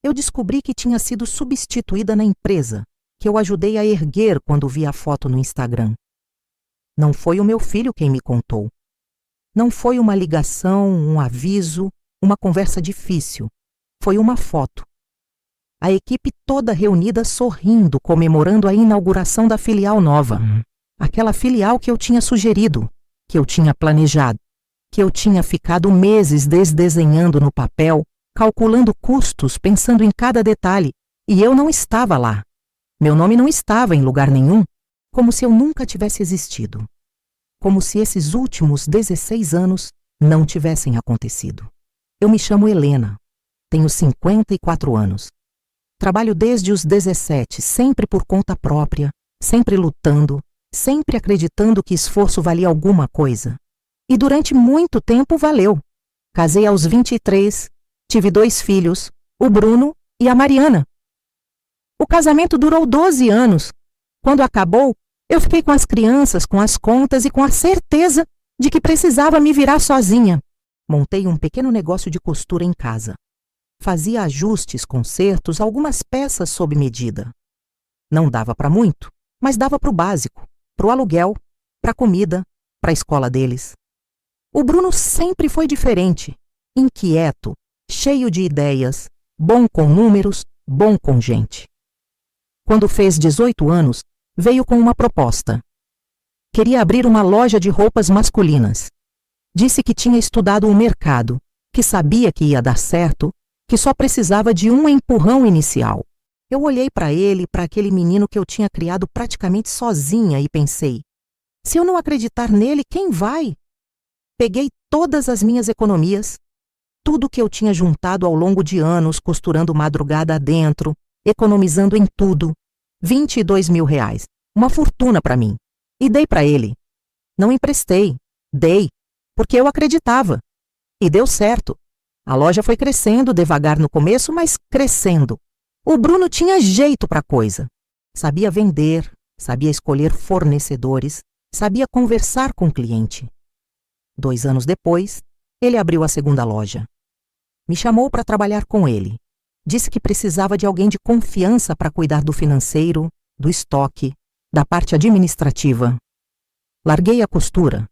Eu descobri que tinha sido substituída na empresa, que eu ajudei a erguer quando vi a foto no Instagram. Não foi o meu filho quem me contou. Não foi uma ligação, um aviso, uma conversa difícil. Foi uma foto. A equipe toda reunida sorrindo, comemorando a inauguração da filial nova. Aquela filial que eu tinha sugerido, que eu tinha planejado, que eu tinha ficado meses desdesenhando no papel, calculando custos, pensando em cada detalhe, e eu não estava lá. Meu nome não estava em lugar nenhum, como se eu nunca tivesse existido. Como se esses últimos 16 anos não tivessem acontecido. Eu me chamo Helena, tenho 54 anos. Trabalho desde os 17, sempre por conta própria, sempre lutando, sempre acreditando que esforço valia alguma coisa. E durante muito tempo valeu. Casei aos 23, tive 2 filhos, o Bruno e a Mariana. O casamento durou 12 anos. Quando acabou, eu fiquei com as crianças, com as contas e com a certeza de que precisava me virar sozinha. Montei um pequeno negócio de costura em casa. Fazia ajustes, consertos, algumas peças sob medida. Não dava para muito, mas dava para o básico, para o aluguel, para a comida, para a escola deles. O Bruno sempre foi diferente, inquieto, cheio de ideias, bom com números, bom com gente. Quando fez 18 anos, veio com uma proposta. Queria abrir uma loja de roupas masculinas. Disse que tinha estudado o mercado, que sabia que ia dar certo, que só precisava de um empurrão inicial. Eu olhei para ele, para aquele menino que eu tinha criado praticamente sozinha e pensei, se eu não acreditar nele, quem vai? Peguei todas as minhas economias, tudo que eu tinha juntado ao longo de anos, costurando madrugada adentro, economizando em tudo, 22 mil reais, uma fortuna para mim, e dei para ele. Não emprestei, dei, porque eu acreditava. E deu certo. A loja foi crescendo, devagar no começo, mas crescendo. O Bruno tinha jeito para coisa. Sabia vender, sabia escolher fornecedores, sabia conversar com o cliente. 2 anos depois, ele abriu a segunda loja. Me chamou para trabalhar com ele. Disse que precisava de alguém de confiança para cuidar do financeiro, do estoque, da parte administrativa. Larguei a costura.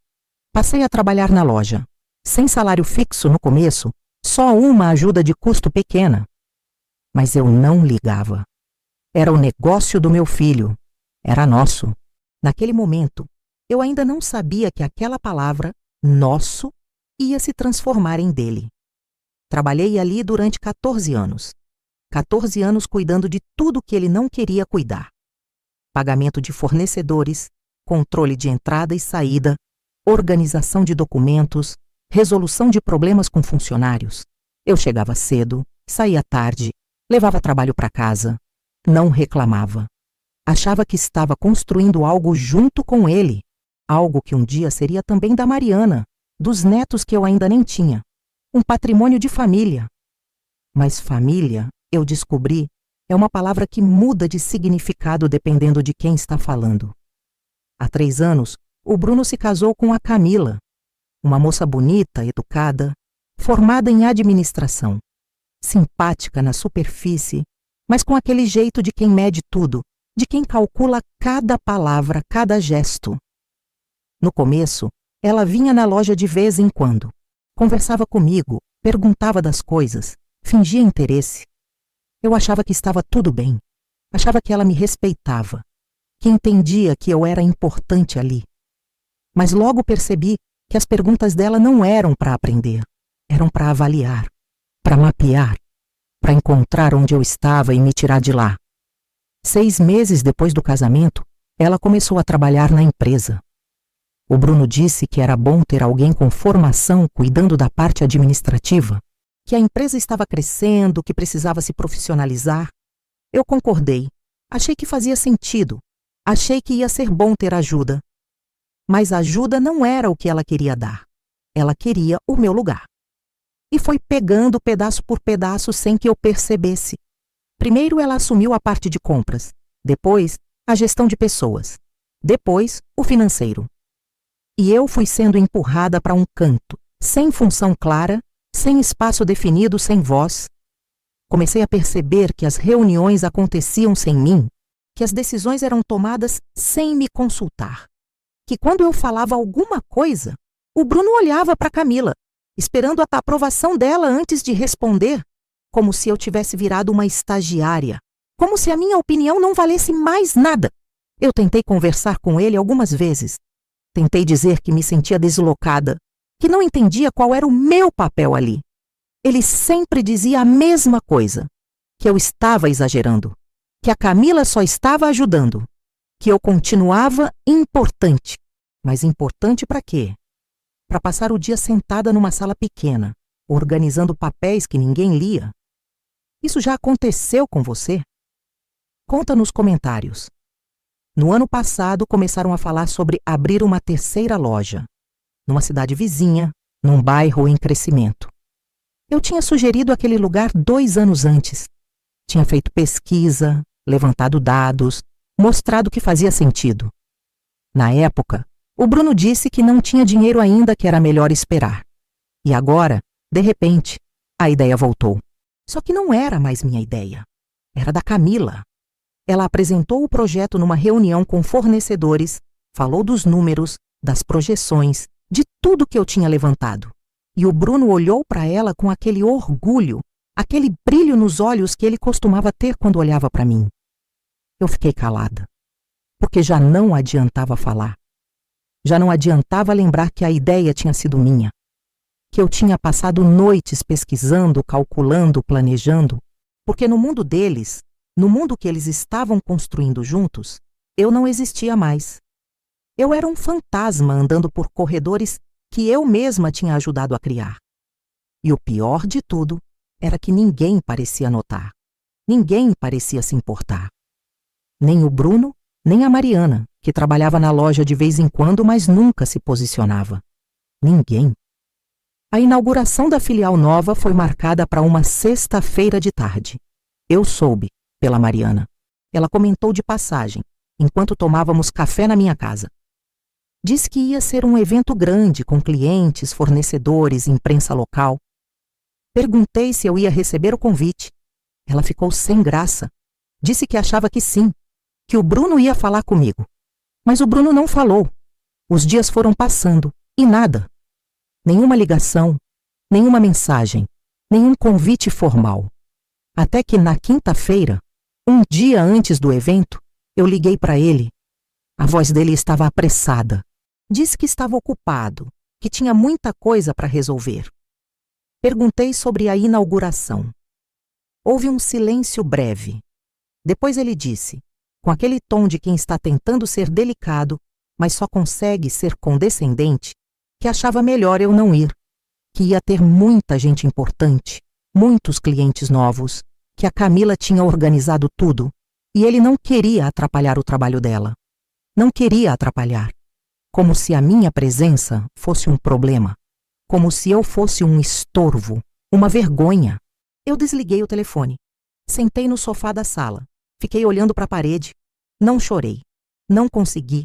Passei a trabalhar na loja. Sem salário fixo no começo, só uma ajuda de custo pequena. Mas eu não ligava. Era o negócio do meu filho. Era nosso. Naquele momento, eu ainda não sabia que aquela palavra, nosso, ia se transformar em dele. Trabalhei ali durante 14 anos. 14 anos cuidando de tudo que ele não queria cuidar. Pagamento de fornecedores, controle de entrada e saída, organização de documentos, resolução de problemas com funcionários. Eu chegava cedo, saía tarde, levava trabalho para casa. Não reclamava. Achava que estava construindo algo junto com ele, algo que um dia seria também da Mariana, dos netos que eu ainda nem tinha. Um patrimônio de família. Mas família, eu descobri, é uma palavra que muda de significado dependendo de quem está falando. Há 3 anos, o Bruno se casou com a Camila, uma moça bonita, educada, formada em administração, simpática na superfície, mas com aquele jeito de quem mede tudo, de quem calcula cada palavra, cada gesto. No começo, ela vinha na loja de vez em quando, conversava comigo, perguntava das coisas, fingia interesse. Eu achava que estava tudo bem, achava que ela me respeitava, que entendia que eu era importante ali. Mas logo percebi que as perguntas dela não eram para aprender, eram para avaliar, para mapear, para encontrar onde eu estava e me tirar de lá. 6 meses depois do casamento, ela começou a trabalhar na empresa. O Bruno disse que era bom ter alguém com formação cuidando da parte administrativa, que a empresa estava crescendo, que precisava se profissionalizar. Eu concordei, achei que fazia sentido, achei que ia ser bom ter ajuda. Mas a ajuda não era o que ela queria dar. Ela queria o meu lugar. E foi pegando pedaço por pedaço sem que eu percebesse. Primeiro ela assumiu a parte de compras, depois a gestão de pessoas, depois o financeiro. E eu fui sendo empurrada para um canto, sem função clara, sem espaço definido, sem voz. Comecei a perceber que as reuniões aconteciam sem mim, que as decisões eram tomadas sem me consultar. Que quando eu falava alguma coisa, o Bruno olhava para Camila, esperando a aprovação dela antes de responder, como se eu tivesse virado uma estagiária, como se a minha opinião não valesse mais nada. Eu tentei conversar com ele algumas vezes. Tentei dizer que me sentia deslocada, que não entendia qual era o meu papel ali. Ele sempre dizia a mesma coisa, que eu estava exagerando, que a Camila só estava ajudando, que eu continuava importante. Mas importante para quê? Para passar o dia sentada numa sala pequena, organizando papéis que ninguém lia. Isso já aconteceu com você? Conta nos comentários. No ano passado, começaram a falar sobre abrir uma terceira loja, numa cidade vizinha, num bairro em crescimento. Eu tinha sugerido aquele lugar 2 anos antes. Tinha feito pesquisa, levantado dados, mostrado que fazia sentido. Na época, o Bruno disse que não tinha dinheiro ainda, que era melhor esperar. E agora, de repente, a ideia voltou. Só que não era mais minha ideia. Era da Camila. Ela apresentou o projeto numa reunião com fornecedores, falou dos números, das projeções, de tudo que eu tinha levantado. E o Bruno olhou para ela com aquele orgulho, aquele brilho nos olhos que ele costumava ter quando olhava para mim. Eu fiquei calada, porque já não adiantava falar. Já não adiantava lembrar que a ideia tinha sido minha, que eu tinha passado noites pesquisando, calculando, planejando, porque no mundo deles, no mundo que eles estavam construindo juntos, eu não existia mais. Eu era um fantasma andando por corredores que eu mesma tinha ajudado a criar. E o pior de tudo era que ninguém parecia notar. Ninguém parecia se importar. Nem o Bruno, nem a Mariana, que trabalhava na loja de vez em quando, mas nunca se posicionava. Ninguém. A inauguração da filial nova foi marcada para uma sexta-feira de tarde. Eu soube, pela Mariana. Ela comentou de passagem, enquanto tomávamos café na minha casa. Disse que ia ser um evento grande, com clientes, fornecedores, imprensa local. Perguntei se eu ia receber o convite. Ela ficou sem graça. Disse que achava que sim, que o Bruno ia falar comigo. Mas o Bruno não falou. Os dias foram passando e nada. Nenhuma ligação, nenhuma mensagem, nenhum convite formal. Até que na quinta-feira, um dia antes do evento, eu liguei para ele. A voz dele estava apressada. Disse que estava ocupado, que tinha muita coisa para resolver. Perguntei sobre a inauguração. Houve um silêncio breve. Depois ele disse, com aquele tom de quem está tentando ser delicado, mas só consegue ser condescendente, que achava melhor eu não ir, que ia ter muita gente importante, muitos clientes novos, que a Camila tinha organizado tudo, e ele não queria atrapalhar o trabalho dela. Não queria atrapalhar. Como se a minha presença fosse um problema. Como se eu fosse um estorvo, uma vergonha. Eu desliguei o telefone. Sentei no sofá da sala. Fiquei olhando para a parede. Não chorei. Não consegui.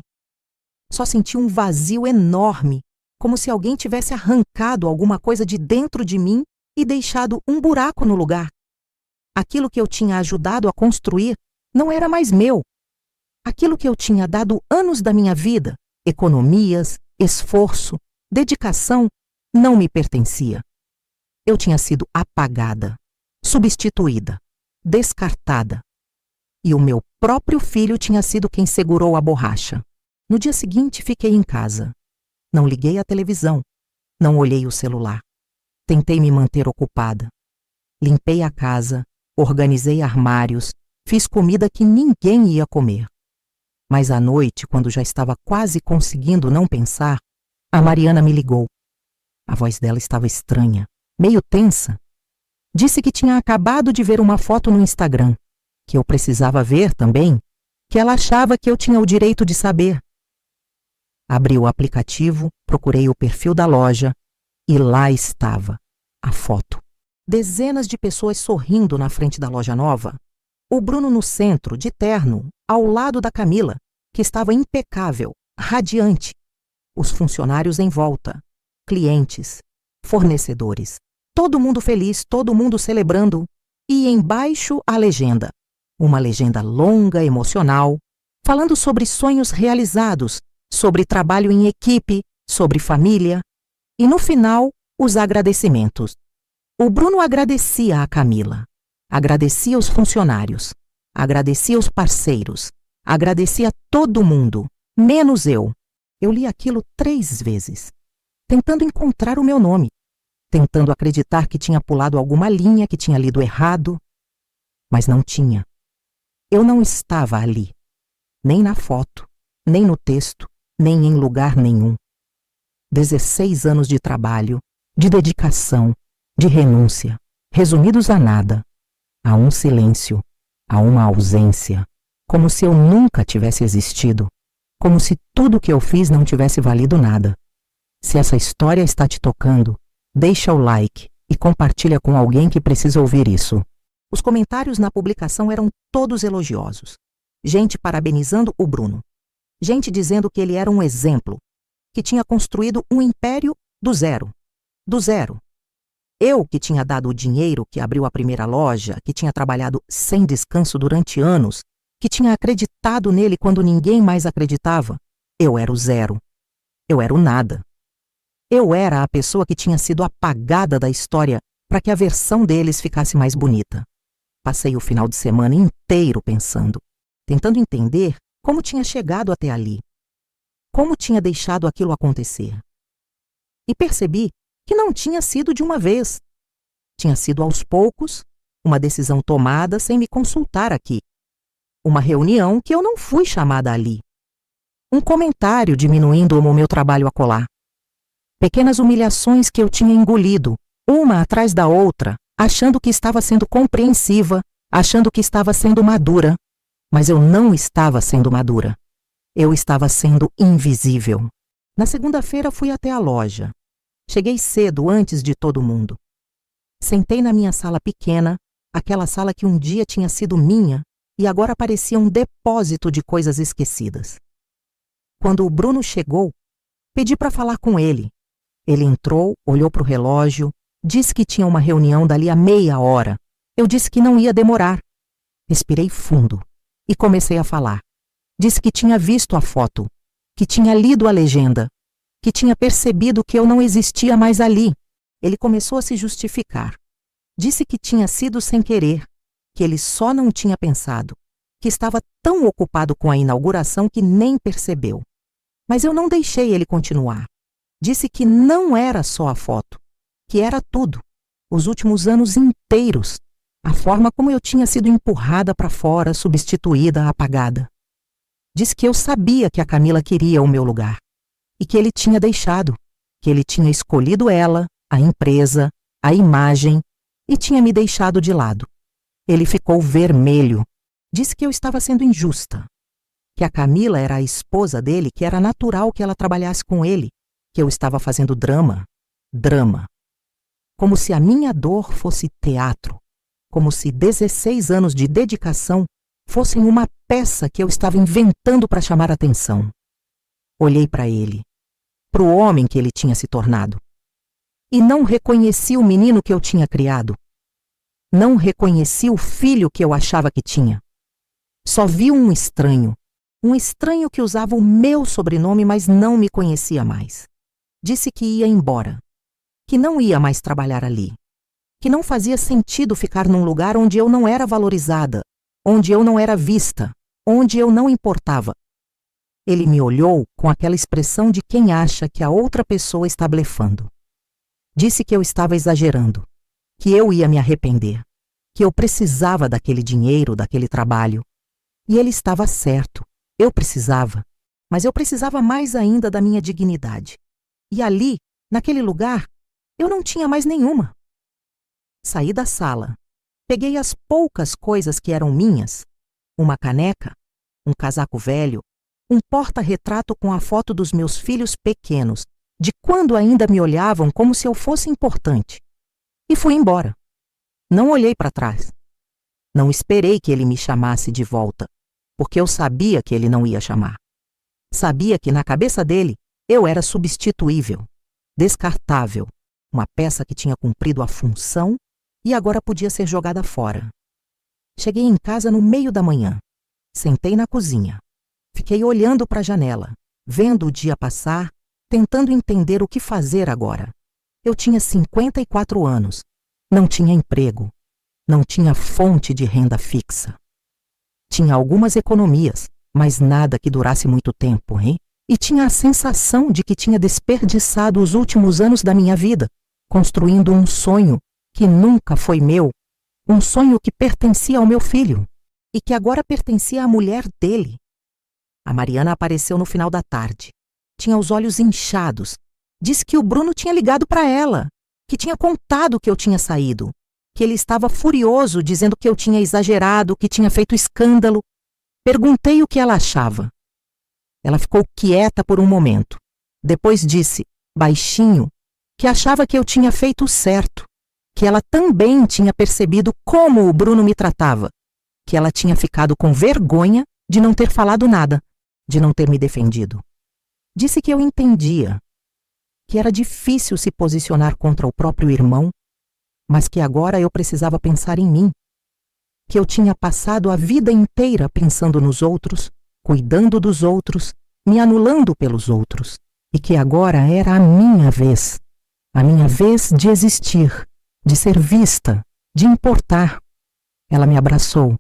Só senti um vazio enorme, como se alguém tivesse arrancado alguma coisa de dentro de mim e deixado um buraco no lugar. Aquilo que eu tinha ajudado a construir não era mais meu. Aquilo que eu tinha dado anos da minha vida, economias, esforço, dedicação, não me pertencia. Eu tinha sido apagada, substituída, descartada. E o meu próprio filho tinha sido quem segurou a borracha. No dia seguinte, fiquei em casa. Não liguei a televisão. Não olhei o celular. Tentei me manter ocupada. Limpei a casa, organizei armários, fiz comida que ninguém ia comer. Mas à noite, quando já estava quase conseguindo não pensar, a Mariana me ligou. A voz dela estava estranha, meio tensa. Disse que tinha acabado de ver uma foto no Instagram, que eu precisava ver também, que ela achava que eu tinha o direito de saber. Abri o aplicativo, procurei o perfil da loja e lá estava a foto. Dezenas de pessoas sorrindo na frente da loja nova. O Bruno no centro, de terno, ao lado da Camila, que estava impecável, radiante. Os funcionários em volta, clientes, fornecedores. Todo mundo feliz, todo mundo celebrando. e embaixo a legenda. Uma legenda longa, emocional, falando sobre sonhos realizados, sobre trabalho em equipe, sobre família. E no final, os agradecimentos. O Bruno agradecia a Camila, agradecia os funcionários, agradecia os parceiros, agradecia todo mundo, menos eu. Eu li aquilo 3 vezes, tentando encontrar o meu nome, tentando acreditar que tinha pulado alguma linha, que tinha lido errado, mas não tinha. Eu não estava ali, nem na foto, nem no texto, nem em lugar nenhum. 16 anos de trabalho, de dedicação, de renúncia, resumidos a nada, a um silêncio, a uma ausência, como se eu nunca tivesse existido, como se tudo que eu fiz não tivesse valido nada. Se essa história está te tocando, deixa o like e compartilha com alguém que precisa ouvir isso. Os comentários na publicação eram todos elogiosos. Gente parabenizando o Bruno. Gente dizendo que ele era um exemplo, que tinha construído um império do zero. Do zero. Eu, que tinha dado o dinheiro, que abriu a primeira loja, que tinha trabalhado sem descanso durante anos, que tinha acreditado nele quando ninguém mais acreditava, eu era o zero. Eu era o nada. Eu era a pessoa que tinha sido apagada da história para que a versão deles ficasse mais bonita. Passei o final de semana inteiro pensando, tentando entender como tinha chegado até ali, como tinha deixado aquilo acontecer. E percebi que não tinha sido de uma vez. Tinha sido aos poucos, uma decisão tomada sem me consultar aqui. Uma reunião que eu não fui chamada ali. Um comentário diminuindo o meu trabalho acolá. Pequenas humilhações que eu tinha engolido, uma atrás da outra, achando que estava sendo compreensiva, achando que estava sendo madura. Mas eu não estava sendo madura. Eu estava sendo invisível. Na segunda-feira fui até a loja. Cheguei cedo, antes de todo mundo. Sentei na minha sala pequena, aquela sala que um dia tinha sido minha e agora parecia um depósito de coisas esquecidas. Quando o Bruno chegou, pedi para falar com ele. Ele entrou, olhou para o relógio, disse que tinha uma reunião dali a meia hora. Eu disse que não ia demorar. Respirei fundo e comecei a falar. Disse que tinha visto a foto, que tinha lido a legenda, que tinha percebido que eu não existia mais ali. Ele começou a se justificar. Disse que tinha sido sem querer, que ele só não tinha pensado, que estava tão ocupado com a inauguração que nem percebeu. Mas eu não deixei ele continuar. Disse que não era só a foto, que era tudo, os últimos anos inteiros, a forma como eu tinha sido empurrada para fora, substituída, apagada. Disse que eu sabia que a Camila queria o meu lugar e que ele tinha deixado, que ele tinha escolhido ela, a empresa, a imagem e tinha me deixado de lado. Ele ficou vermelho. Disse que eu estava sendo injusta, que a Camila era a esposa dele, que era natural que ela trabalhasse com ele, que eu estava fazendo drama. Como se a minha dor fosse teatro, como se 16 anos de dedicação fossem uma peça que eu estava inventando para chamar atenção. Olhei para ele, para o homem que ele tinha se tornado, e não reconheci o menino que eu tinha criado. Não reconheci o filho que eu achava que tinha. Só vi um estranho que usava o meu sobrenome, mas não me conhecia mais. Disse que ia embora, que não ia mais trabalhar ali, que não fazia sentido ficar num lugar onde eu não era valorizada, onde eu não era vista, onde eu não importava. Ele me olhou com aquela expressão de quem acha que a outra pessoa está blefando. Disse que eu estava exagerando, que eu ia me arrepender, que eu precisava daquele dinheiro, daquele trabalho. E ele estava certo, eu precisava, mas eu precisava mais ainda da minha dignidade. E ali, naquele lugar, eu não tinha mais nenhuma. Saí da sala, peguei as poucas coisas que eram minhas, uma caneca, um casaco velho, um porta-retrato com a foto dos meus filhos pequenos, de quando ainda me olhavam como se eu fosse importante. E fui embora. Não olhei para trás. Não esperei que ele me chamasse de volta, porque eu sabia que ele não ia chamar. Sabia que na cabeça dele eu era substituível, descartável, uma peça que tinha cumprido a função e agora podia ser jogada fora. Cheguei em casa no meio da manhã. Sentei na cozinha. Fiquei olhando para a janela, vendo o dia passar, tentando entender o que fazer agora. Eu tinha 54 anos. Não tinha emprego. Não tinha fonte de renda fixa. Tinha algumas economias, mas nada que durasse muito tempo, hein? E tinha a sensação de que tinha desperdiçado os últimos anos da minha vida, construindo um sonho que nunca foi meu, um sonho que pertencia ao meu filho e que agora pertencia à mulher dele. A Mariana apareceu no final da tarde. Tinha os olhos inchados. Disse que o Bruno tinha ligado para ela, que tinha contado que eu tinha saído, que ele estava furioso, dizendo que eu tinha exagerado, que tinha feito escândalo. Perguntei o que ela achava. Ela ficou quieta por um momento. Depois disse, baixinho, que achava que eu tinha feito o certo, que ela também tinha percebido como o Bruno me tratava, que ela tinha ficado com vergonha de não ter falado nada, de não ter me defendido. Disse que eu entendia, que era difícil se posicionar contra o próprio irmão, mas que agora eu precisava pensar em mim, que eu tinha passado a vida inteira pensando nos outros, cuidando dos outros, me anulando pelos outros, e que agora era a minha vez de existir, de ser vista, de importar. Ela me abraçou,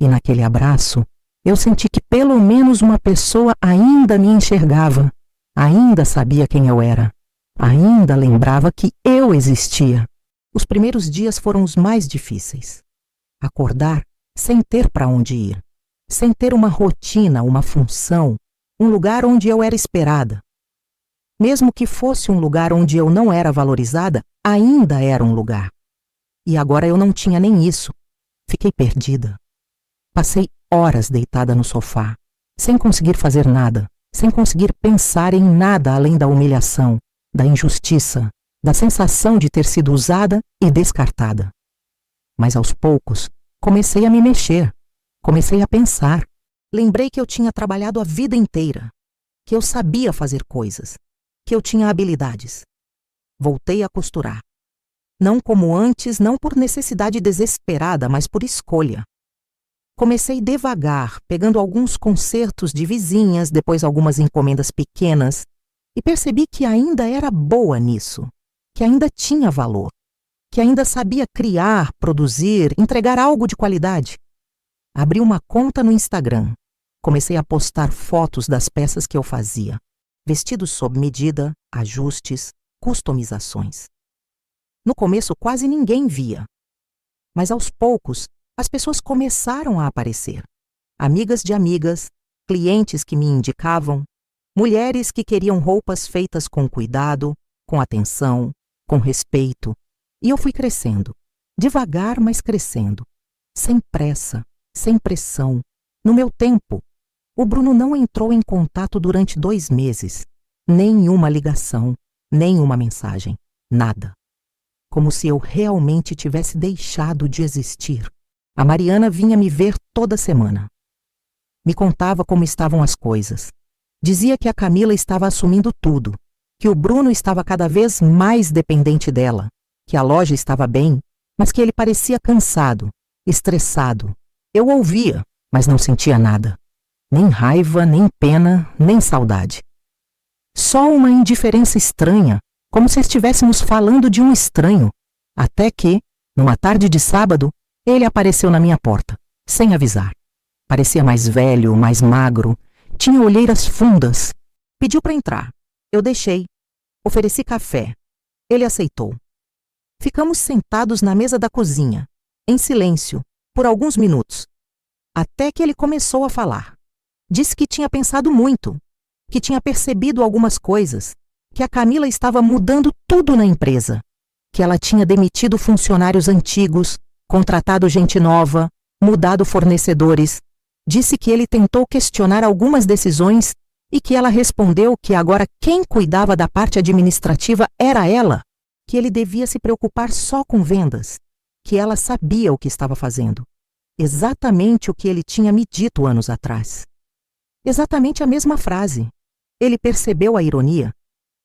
e naquele abraço eu senti que pelo menos uma pessoa ainda me enxergava, ainda sabia quem eu era, ainda lembrava que eu existia. Os primeiros dias foram os mais difíceis. Acordar sem ter para onde ir, sem ter uma rotina, uma função, um lugar onde eu era esperada. Mesmo que fosse um lugar onde eu não era valorizada, ainda era um lugar. E agora eu não tinha nem isso. Fiquei perdida. Passei horas deitada no sofá, sem conseguir fazer nada, sem conseguir pensar em nada além da humilhação, da injustiça, da sensação de ter sido usada e descartada. Mas aos poucos, comecei a me mexer, comecei a pensar. Lembrei que eu tinha trabalhado a vida inteira, que eu sabia fazer coisas, que eu tinha habilidades. Voltei a costurar. Não como antes, não por necessidade desesperada, mas por escolha. Comecei devagar, pegando alguns consertos de vizinhas, depois algumas encomendas pequenas, e percebi que ainda era boa nisso, que ainda tinha valor, que ainda sabia criar, produzir, entregar algo de qualidade. Abri uma conta no Instagram. Comecei a postar fotos das peças que eu fazia. Vestidos sob medida, ajustes, customizações. No começo quase ninguém via. Mas aos poucos, as pessoas começaram a aparecer. Amigas de amigas, clientes que me indicavam, mulheres que queriam roupas feitas com cuidado, com atenção, com respeito. E eu fui crescendo, devagar, mas crescendo, sem pressa, sem pressão, no meu tempo. O Bruno não entrou em contato durante 2 meses. Nenhuma ligação, nenhuma mensagem, nada. Como se eu realmente tivesse deixado de existir. A Mariana vinha me ver toda semana. Me contava como estavam as coisas. Dizia que a Camila estava assumindo tudo, que o Bruno estava cada vez mais dependente dela, que a loja estava bem, mas que ele parecia cansado, estressado. Eu ouvia, mas não sentia nada. Nem raiva, nem pena, nem saudade. Só uma indiferença estranha, como se estivéssemos falando de um estranho. Até que, numa tarde de sábado, ele apareceu na minha porta, sem avisar. Parecia mais velho, mais magro, tinha olheiras fundas. Pediu para entrar. Eu deixei. Ofereci café. Ele aceitou. Ficamos sentados na mesa da cozinha, em silêncio, por alguns minutos. Até que ele começou a falar. Disse que tinha pensado muito, que tinha percebido algumas coisas, que a Camila estava mudando tudo na empresa, que ela tinha demitido funcionários antigos, contratado gente nova, mudado fornecedores. Disse que ele tentou questionar algumas decisões e que ela respondeu que agora quem cuidava da parte administrativa era ela, que ele devia se preocupar só com vendas, que ela sabia o que estava fazendo. Exatamente o que ele tinha me dito anos atrás. Exatamente a mesma frase. Ele percebeu a ironia.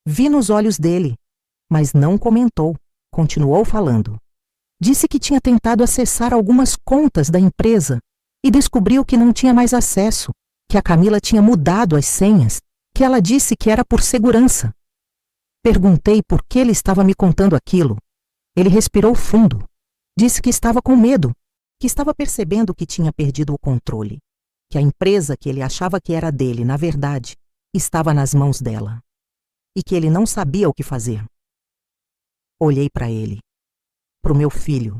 Vi nos olhos dele, mas não comentou, continuou falando. Disse que tinha tentado acessar algumas contas da empresa e descobriu que não tinha mais acesso, que a Camila tinha mudado as senhas, que ela disse que era por segurança. Perguntei por que ele estava me contando aquilo. Ele respirou fundo. Disse que estava com medo, que estava percebendo que tinha perdido o controle, que a empresa que ele achava que era dele, na verdade, estava nas mãos dela, e que ele não sabia o que fazer. Olhei para ele, para o meu filho,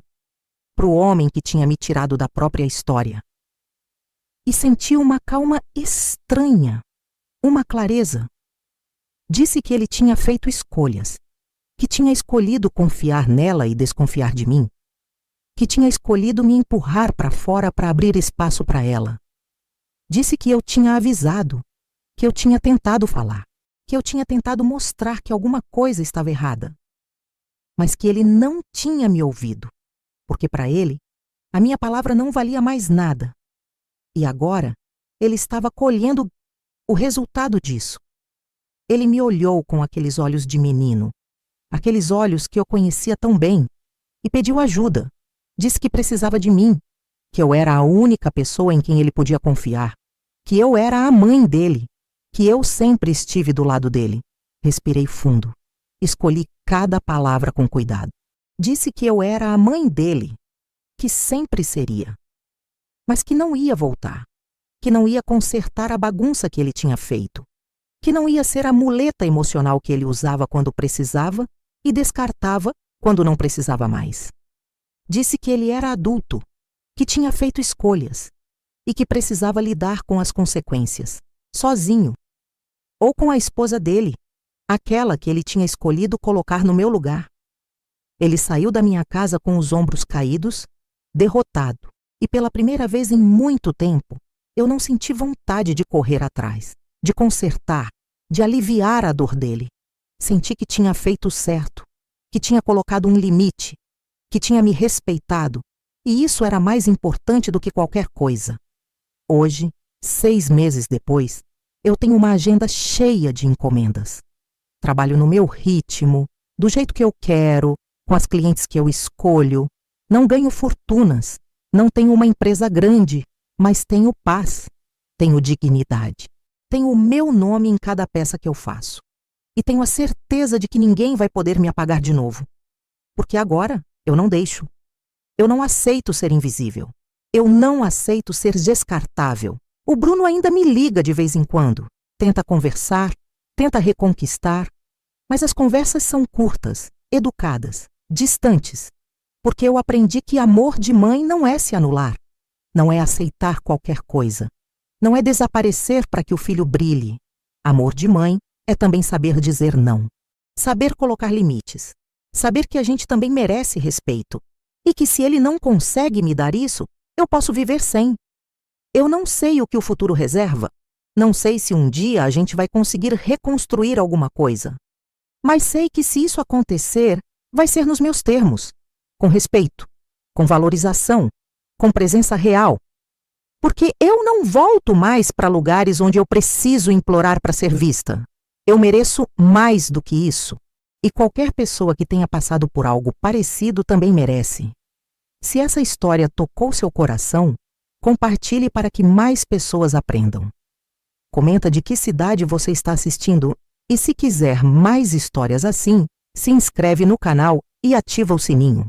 para o homem que tinha me tirado da própria história, e senti uma calma estranha, uma clareza. Disse que ele tinha feito escolhas, que tinha escolhido confiar nela e desconfiar de mim, que tinha escolhido me empurrar para fora para abrir espaço para ela. Disse que eu tinha avisado, que eu tinha tentado falar, que eu tinha tentado mostrar que alguma coisa estava errada, mas que ele não tinha me ouvido, porque para ele, a minha palavra não valia mais nada. E agora, ele estava colhendo o resultado disso. Ele me olhou com aqueles olhos de menino, aqueles olhos que eu conhecia tão bem, e pediu ajuda. Disse que precisava de mim, que eu era a única pessoa em quem ele podia confiar, que eu era a mãe dele, que eu sempre estive do lado dele. Respirei fundo. Escolhi cada palavra com cuidado. Disse que eu era a mãe dele, que sempre seria, mas que não ia voltar, que não ia consertar a bagunça que ele tinha feito, que não ia ser a muleta emocional que ele usava quando precisava e descartava quando não precisava mais. Disse que ele era adulto, que tinha feito escolhas e que precisava lidar com as consequências, sozinho, ou com a esposa dele, aquela que ele tinha escolhido colocar no meu lugar. Ele saiu da minha casa com os ombros caídos, derrotado, e pela primeira vez em muito tempo, eu não senti vontade de correr atrás, de consertar, de aliviar a dor dele. Senti que tinha feito o certo, que tinha colocado um limite, que tinha me respeitado, e isso era mais importante do que qualquer coisa. Hoje, 6 meses depois, eu tenho uma agenda cheia de encomendas. Trabalho no meu ritmo, do jeito que eu quero, com as clientes que eu escolho. Não ganho fortunas, não tenho uma empresa grande, mas tenho paz, tenho dignidade. Tenho o meu nome em cada peça que eu faço. E tenho a certeza de que ninguém vai poder me apagar de novo. Porque agora eu não deixo. Eu não aceito ser invisível. Eu não aceito ser descartável. O Bruno ainda me liga de vez em quando. Tenta conversar, tenta reconquistar. Mas as conversas são curtas, educadas, distantes. Porque eu aprendi que amor de mãe não é se anular. Não é aceitar qualquer coisa. Não é desaparecer para que o filho brilhe. Amor de mãe é também saber dizer não. Saber colocar limites. Saber que a gente também merece respeito. E que se ele não consegue me dar isso, eu posso viver sem. Eu não sei o que o futuro reserva. Não sei se um dia a gente vai conseguir reconstruir alguma coisa. Mas sei que se isso acontecer, vai ser nos meus termos. Com respeito, com valorização, com presença real. Porque eu não volto mais para lugares onde eu preciso implorar para ser vista. Eu mereço mais do que isso. E qualquer pessoa que tenha passado por algo parecido também merece. Se essa história tocou seu coração, compartilhe para que mais pessoas aprendam. Comenta de que cidade você está assistindo e se quiser mais histórias assim, se inscreve no canal e ativa o sininho.